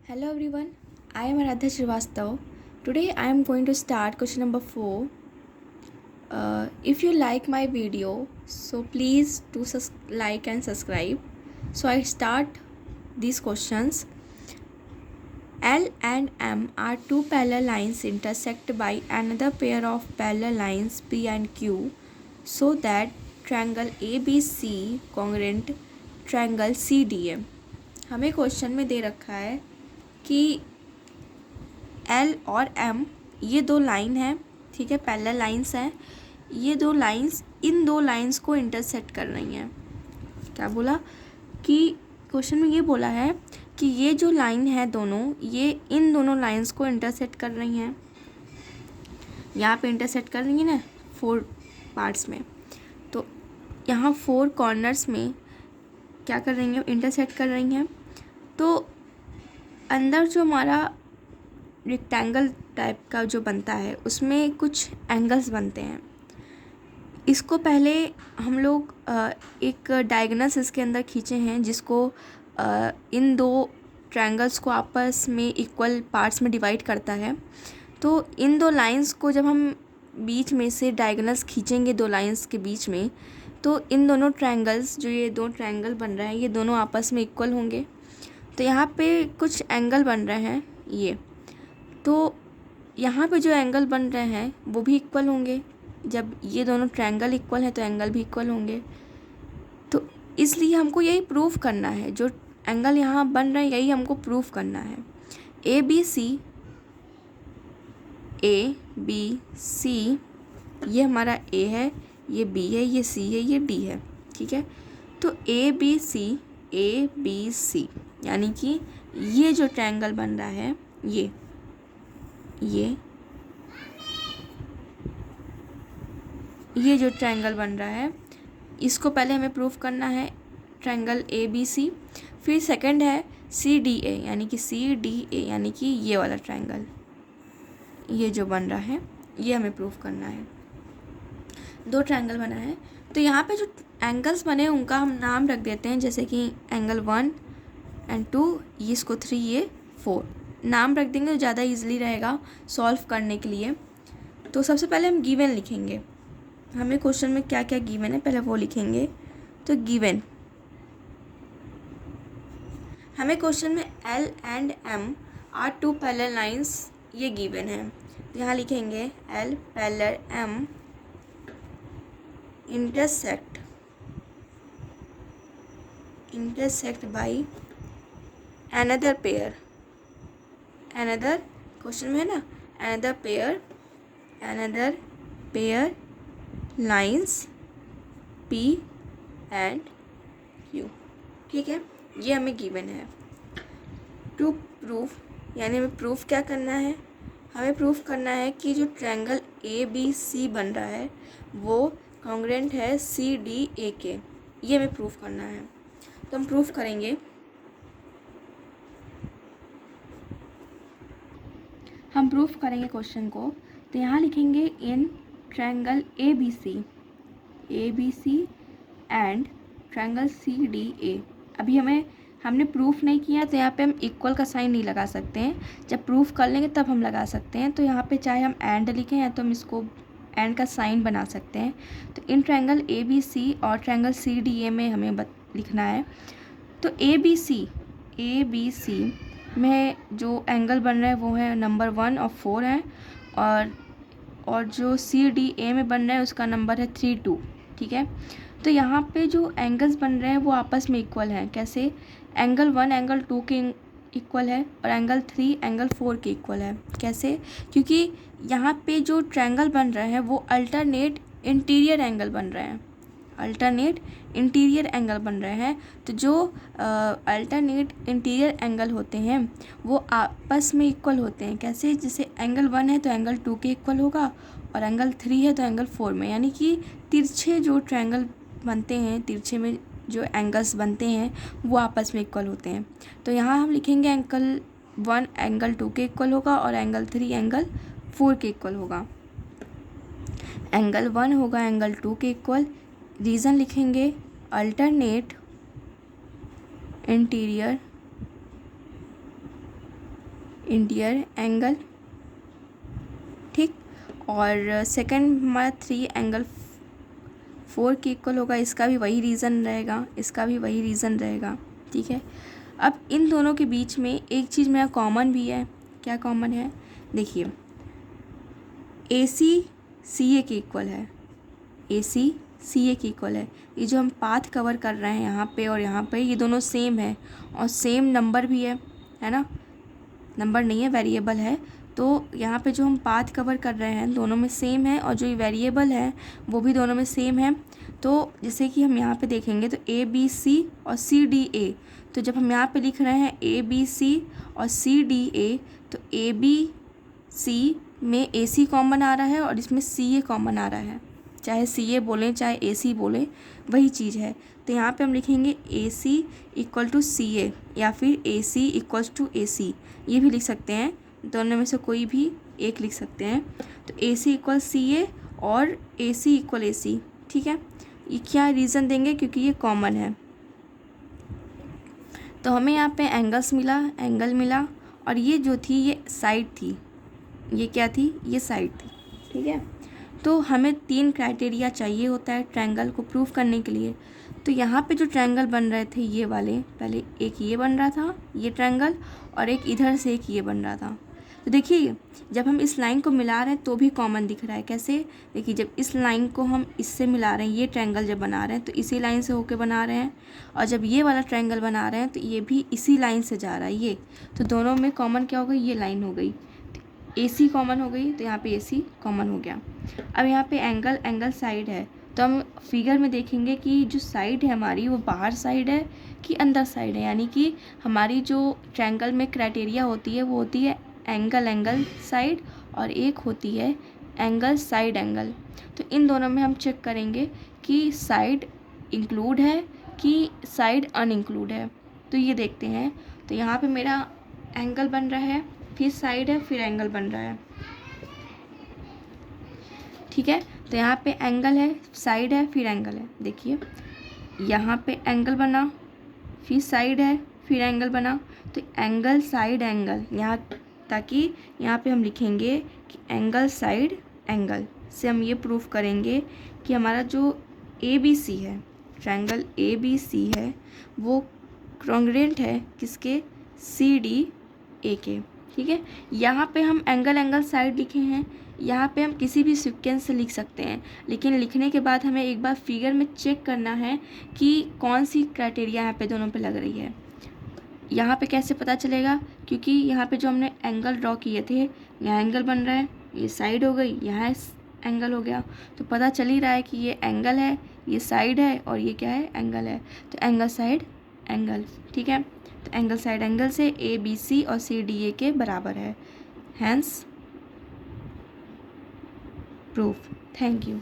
Hello everyone, I am Aradhya Srivastav. Today I am going to start question number 4. If you like my video, so please do like and subscribe. So I start these questions. L and M are two parallel lines intersect by another pair of parallel lines P and Q so that triangle ABC congruent triangle CDA. हमें question में दे रखा है कि L और M ये दो line हैं, ठीक है, पैरेलल लाइंस हैं। ये दो लाइंस इन दो लाइंस को इंटरसेक्ट कर रही हैं। क्या बोला कि क्वेश्चन में ये बोला है कि ये जो लाइन है दोनों, ये इन दोनों लाइंस को इंटरसेक्ट कर रही हैं। यहाँ पे इंटरसेक्ट कर रही है ना 4 पार्ट्स में, तो यहाँ 4 कॉर्नर्स में क्या कर रही हैं, इंटरसेक्ट कर रही हैं। तो अंदर जो हमारा रेक्टेंगल टाइप का जो बनता है उसमें कुछ एंगल्स बनते हैं। इसको पहले हम लोग एक डायगोनल्स इसके अंदर खींचे हैं जिसको इन दो ट्रायंगल्स को आपस में इक्वल पार्ट्स में डिवाइड करता है। तो इन दो लाइंस को जब हम बीच में से डायगोनल्स खींचेंगे दो लाइंस के बीच में, तो इन दोनों ट्रायंगल्स जो ये दो ट्रायंगल बन रहे हैं ये दोनों आपस में इक्वल होंगे। तो यहाँ पे कुछ एंगल बन रहे हैं ये, तो यहाँ पे जो एंगल बन रहे हैं वो भी इक्वल होंगे। जब ये दोनों ट्रायंगल इक्वल हैं तो एंगल भी इक्वल होंगे। तो इसलिए हमको यही प्रूफ करना है, जो एंगल यहाँ बन रहे हैं यही हमको प्रूफ करना है। ए बी सी ये हमारा ए है, ये बी है, ये सी है, ये डी है, ठीक है। तो ए बी सी यानी कि ये जो ट्रायंगल बन रहा है ये जो ट्रायंगल बन रहा है इसको पहले हमें प्रूफ करना है, ट्रायंगल ए बी सी। फिर सेकंड है सी डी ए यानी कि ये वाला ट्रायंगल, ये जो बन रहा है ये हमें प्रूफ करना है। दो ट्रायंगल बना है, तो यहाँ पे जो एंगल्स बने उनका हम नाम रख देते हैं, जैसे कि एंगल 1 एंड 2, ये इसको 3, ये 4 नाम रख देंगे तो ज़्यादा इजीली रहेगा सॉल्व करने के लिए। तो सबसे पहले हम गिवन लिखेंगे, हमें क्वेश्चन में क्या क्या गिवन है पहले वो लिखेंगे। तो गिवन हमें क्वेश्चन में L and M are two parallel lines ये गिवन है। तो यहाँ लिखेंगे L parallel M intersect by another pair, another question में है ना, another pair lines P and Q, ठीक है। ये हमें गिवन है। टू प्रूफ यानी हमें प्रूफ क्या करना है, हमें प्रूफ करना है कि जो ट्रायंगल ए बी सी बन रहा है वो कॉन्ग्रुएंट है सी डी ए के, ये हमें प्रूफ करना है। तो हम प्रूफ करेंगे, क्वेश्चन को। तो यहाँ लिखेंगे in triangle A B C and triangle C D A. अभी हमने प्रूफ नहीं किया तो यहाँ पे हम इक्वल का साइन नहीं लगा सकते हैं, जब प्रूफ कर लेंगे तब हम लगा सकते हैं। तो यहाँ पे चाहे हम एंड लिखें या तो हम इसको एंड का साइन बना सकते हैं। तो इन ट्रायंगल ए बी सी और ट्रायंगल सी डी ए में हमें लिखना है। तो ए बी सी में जो एंगल बन रहा है वो है नंबर 1 और 4 है, और जो सी डी ए में बन रहा है उसका नंबर है 3 2, ठीक है। तो यहाँ पे जो एंगल्स बन रहे हैं वो आपस में इक्वल हैं। कैसे, एंगल 1 एंगल 2 के इक्वल है और एंगल 3 एंगल 4 के इक्वल है। कैसे, क्योंकि यहाँ पे जो ट्रायंगल बन रहे हैं वो अल्टरनेट इंटीरियर एंगल बन रहे हैं। तो जो अल्टरनेट इंटीरियर एंगल होते हैं वो आपस में इक्वल होते हैं। कैसे, जैसे एंगल 1 है तो एंगल 2 के इक्वल होगा, और एंगल 3 है तो एंगल 4 में, यानी कि तिरछे जो ट्रायंगल बनते हैं, तिरछे में जो एंगल्स बनते हैं वो आपस में इक्वल होते हैं। तो यहाँ हम लिखेंगे एंगल 1 एंगल 2 के इक्वल होगा और एंगल 3 एंगल 4 के इक्वल होगा। एंगल 1 होगा एंगल 2 के इक्वल, रीज़न लिखेंगे अल्टरनेट इंटीरियर इंटीरियर एंगल, ठीक। और सेकंड हमारा 3 एंगल 4 के इक्वल होगा, इसका भी वही रीज़न रहेगा, इसका भी वही रीज़न रहेगा, ठीक है। अब इन दोनों के बीच में एक चीज़ मेरा कॉमन भी है। क्या कॉमन है? देखिए, AC CA के इक्वल है, AC CA के इक्वल है। ये जो हम पाथ कवर कर रहे हैं यहाँ पे और यहाँ पे, ये दोनों सेम है और सेम नंबर भी है ना। नंबर नहीं है, वेरिएबल है। तो यहाँ पे जो हम पाथ कवर कर रहे हैं दोनों में सेम है, और जो ये वेरिएबल है वो भी दोनों में सेम है। तो जैसे कि हम यहाँ पे देखेंगे तो ABC और CDA, तो जब हम यहाँ पे लिख रहे हैं ABC और CDA, तो ABC में AC कॉमन आ रहा है और इसमें CA कॉमन आ रहा है। चाहे CA बोलें चाहे AC बोलें, वही चीज़ है। तो यहाँ पे हम लिखेंगे AC इक्वल टू CA या फिर AC इक्वल्स टू AC, ये भी लिख सकते हैं, दोनों में से कोई भी एक लिख सकते हैं। तो AC इक्वल CA और AC इक्वल AC, ठीक है। ये क्या रीज़न देंगे? क्योंकि ये कॉमन है। तो हमें यहाँ पे एंगल मिला, और ये जो थी ये साइड थी, ये क्या थी? ये साइड थी, ठीक है। तो हमें 3 क्राइटेरिया चाहिए होता है ट्रायंगल को प्रूव करने के लिए। तो यहाँ पे जो ट्रायंगल बन रहे थे ये वाले, पहले एक ये बन रहा था ये ट्रायंगल, और एक इधर से एक ये बन रहा था। तो देखिए, जब हम इस लाइन को मिला रहे हैं तो भी कॉमन दिख रहा है। कैसे? देखिए, जब इस लाइन को हम इससे मिला रहे हैं, ये ट्रायंगल जब बना रहे हैं तो इसी लाइन से होके बना रहे हैं, और जब ये वाला ट्रायंगल बना रहे हैं तो ये भी इसी लाइन से जा रहा है ये। तो दोनों में कॉमन क्या हो गई? ये लाइन हो गई। AC कॉमन हो गई, तो यहाँ पे AC कॉमन हो गया। अब यहाँ पे एंगल साइड है, तो हम फिगर में देखेंगे कि जो साइड है हमारी वो बाहर साइड है कि अंदर साइड है। यानी कि हमारी जो ट्रायंगल में क्राइटेरिया होती है वो होती है एंगल साइड, और एक होती है एंगल साइड एंगल। तो इन दोनों में हम चेक करेंगे कि साइड इंक्लूड है कि साइड अनइंक्लूड है। तो ये देखते हैं। तो यहाँ पे मेरा एंगल बन रहा है, फिर साइड है, फिर एंगल बन रहा है, ठीक है। तो यहाँ पे एंगल है, साइड है, फिर एंगल है। देखिए, यहाँ पे एंगल बना, फिर साइड है, फिर एंगल बना, तो एंगल साइड एंगल यहाँ, ताकि यहाँ पे हम लिखेंगे कि एंगल साइड एंगल से हम ये प्रूफ करेंगे कि हमारा जो ABC है, ट्रायंगल ABC है, वो कॉन्ग्रुएंट है किसके? CDA के, ठीक है। यहाँ पे हम एंगल साइड लिखे हैं, यहाँ पे हम किसी भी सीक्वेंस से लिख सकते हैं, लेकिन लिखने के बाद हमें एक बार फिगर में चेक करना है कि कौन सी क्राइटेरिया यहाँ पे दोनों पे लग रही है। यहाँ पे कैसे पता चलेगा? क्योंकि यहाँ पे जो हमने एंगल ड्रॉ किए थे, यहाँ एंगल बन रहा है, ये साइड हो गई, यहाँ एंगल हो गया, तो पता चल ही रहा है कि ये एंगल है, ये साइड है, और ये क्या है? एंगल है। तो एंगल साइड एंगल, ठीक है। तो एंगल साइड एंगल से ABC और CDA के बराबर है, हैंस प्रूफ। Thank you.